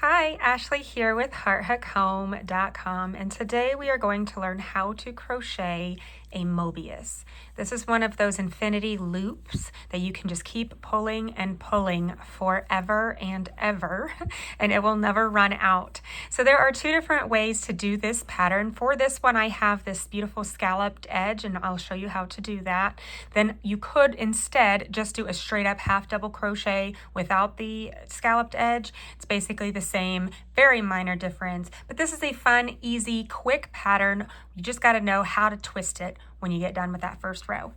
Hi, Ashley here with HeartHookHome.com, and today we are going to learn how to crochet a Mobius. This is one of those infinity loops that you can just keep pulling and pulling forever and ever, and it will never run out. So there are two different ways to do this pattern. For this one, I have this beautiful scalloped edge, and I'll show you how to do that. Then you could instead just do a straight up half double crochet without the scalloped edge. It's basically the same, very minor difference, but this is a fun, easy, quick pattern. You just got to know how to twist it when you get done with that first row.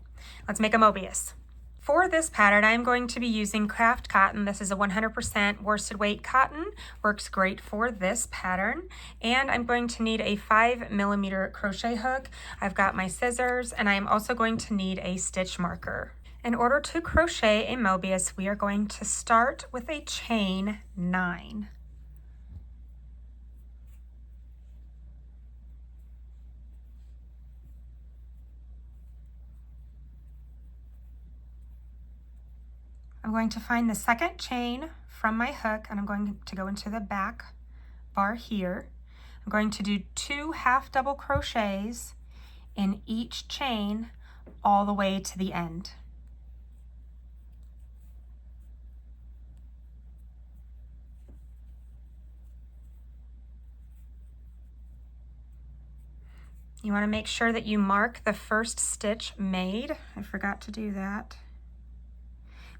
Let's make a Mobius. For this pattern, I'm going to be using craft cotton. This is a 100% worsted weight cotton. Works great for this pattern. And I'm going to need a 5mm crochet hook. I've got my scissors, and I'm also going to need a stitch marker. In order to crochet a Mobius, we are going to start with a chain 9. I'm going to find the second chain from my hook, and I'm going to go into the back bar here. I'm going to do 2 half double crochets in each chain all the way to the end. You want to make sure that you mark the first stitch made. I forgot to do that.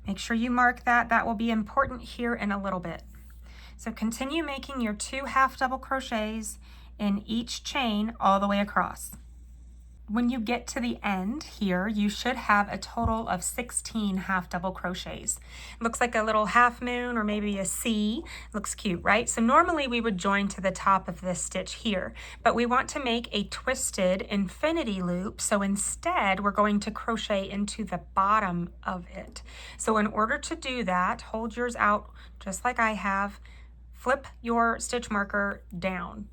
Make sure you mark that. That will be important here in a little bit. So continue making your 2 half double crochets in each chain all the way across. When you get to the end here, you should have a total of 16 half double crochets. It looks like a little half moon or maybe a C. Looks cute, right? So normally we would join to the top of this stitch here, but we want to make a twisted infinity loop. So instead, we're going to crochet into the bottom of it. So in order to do that, hold yours out just like I have. Flip your stitch marker down.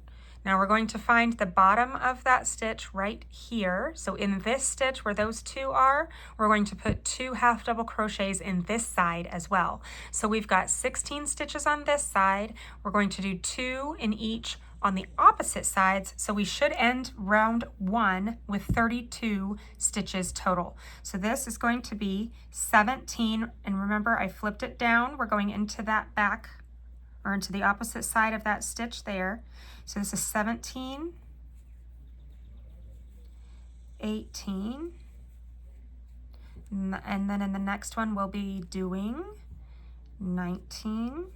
Now we're going to find the bottom of that stitch right here. So in this stitch where those 2 are, we're going to put 2 half double crochets in this side as well. So we've got 16 stitches on this side. We're going to do 2 in each on the opposite sides. So we should end round 1 with 32 stitches total. So this is going to be 17. And remember, I flipped it down. We're going into that back or into the opposite side of that stitch there. So this is 17, 18, and then in the next one we'll be doing 19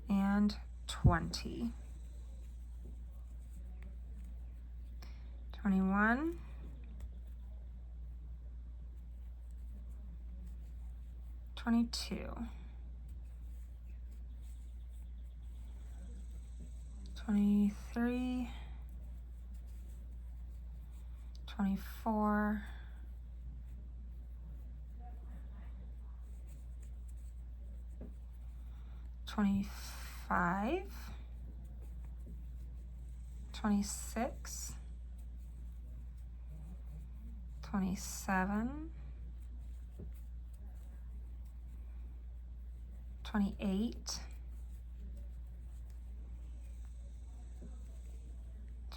and 20, 21, 22, 23, 24, 25, 26, 27, 28,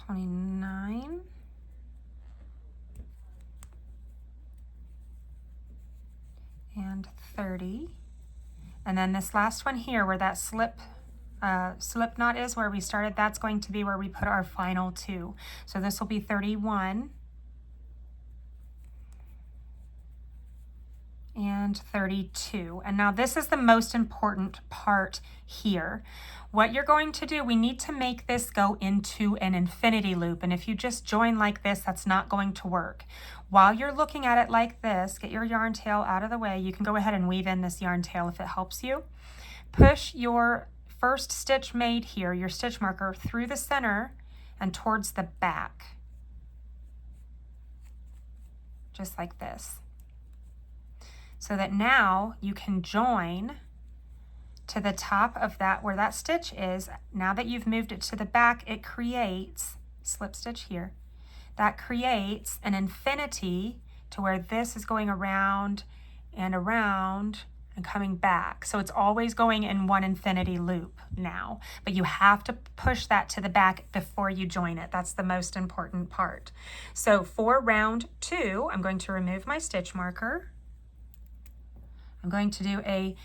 29, and 30. And then this last one here where that slip knot is where we started, that's going to be where we put our final 2. So this will be 31 and 32. And now this is the most important part here. What you're going to do, we need to make this go into an infinity loop. And if you just join like this, that's not going to work. While you're looking at it like this, get your yarn tail out of the way. You can go ahead and weave in this yarn tail if it helps you. Push your first stitch made here, your stitch marker, through the center and towards the back. Just like this. So that now you can join to the top of that where that stitch is. Now that you've moved it to the back, it creates, slip stitch here, that creates an infinity to where this is going around and around and coming back. So it's always going in one infinity loop now, but you have to push that to the back before you join it. That's the most important part. So for round 2, I'm going to remove my stitch marker. I'm going to do a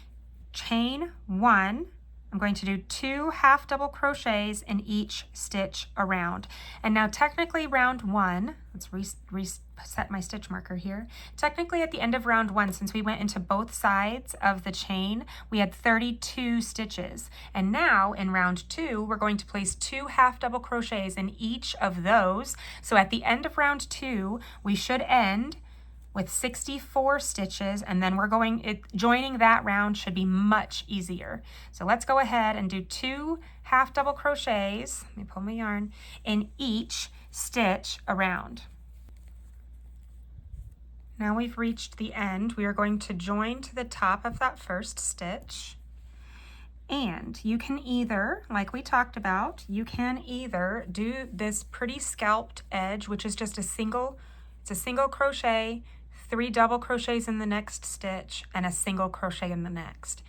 chain 1. I'm going to do 2 half double crochets in each stitch around. And now technically round 1, let's reset my stitch marker here. Technically at the end of round 1, since we went into both sides of the chain, we had 32 stitches. And now in round 2, we're going to place 2 half double crochets in each of those. So at the end of round 2, we should end with 64 stitches, and then joining that round should be much easier. So let's go ahead and do 2 half double crochets, let me pull my yarn, in each stitch around. Now we've reached the end. We are going to join to the top of that first stitch. And you can either, like we talked about, you can either do this pretty scalped edge, which is just a single crochet, 3 double crochets in the next stitch, and a single crochet in the next.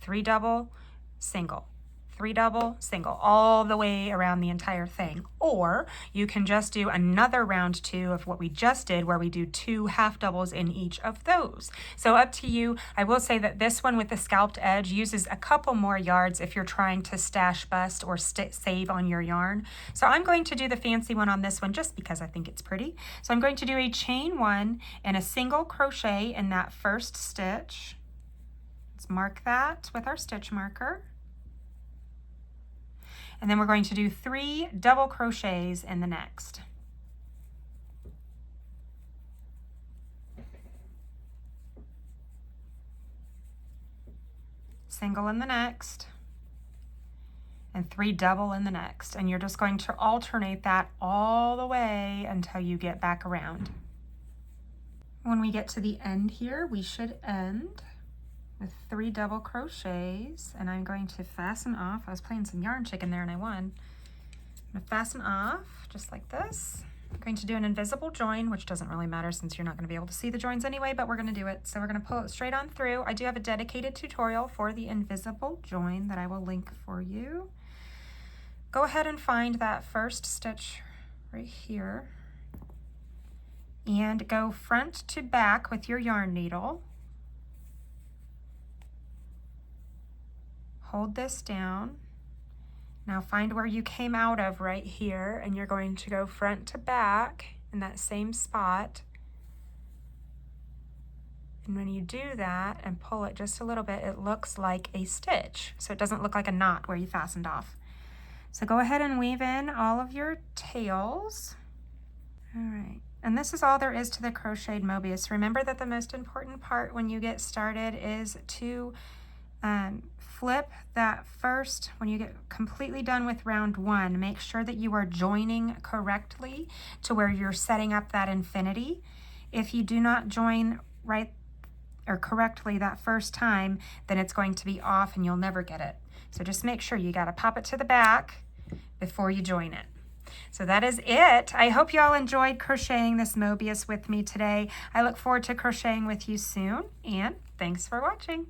3 double, single, 3 double, single, all the way around the entire thing. Or you can just do another round 2 of what we just did, where we do 2 half doubles in each of those. So up to you. I will say that this one with the scalped edge uses a couple more yards if you're trying to stash bust or save on your yarn. So I'm going to do the fancy one on this one just because I think it's pretty. So I'm going to do a chain 1 and a single crochet in that first stitch. Let's mark that with our stitch marker. And then we're going to do 3 double crochets in the next. Single in the next, and 3 double in the next. And you're just going to alternate that all the way until you get back around. When we get to the end here, we should end with 3 double crochets, and I'm going to fasten off. I was playing some yarn chicken there and I won. I'm going to fasten off just like this. I'm going to do an invisible join, which doesn't really matter since you're not going to be able to see the joins anyway, but we're going to do it. So we're going to pull it straight on through. I do have a dedicated tutorial for the invisible join that I will link for you. Go ahead and find that first stitch right here and go front to back with your yarn needle. Hold this down. Now find where you came out of right here, and you're going to go front to back in that same spot. And when you do that and pull it just a little bit, it looks like a stitch. So it doesn't look like a knot where you fastened off. So go ahead and weave in all of your tails. All right. And this is all there is to the Crocheted Mobius. Remember that the most important part when you get started is to flip that first, when you get completely done with round 1, make sure that you are joining correctly to where you're setting up that infinity. If you do not join right or correctly that first time, then it's going to be off and you'll never get it. So just make sure you got to pop it to the back before you join it. So that is it. I hope you all enjoyed crocheting this Mobius with me today. I look forward to crocheting with you soon, and thanks for watching.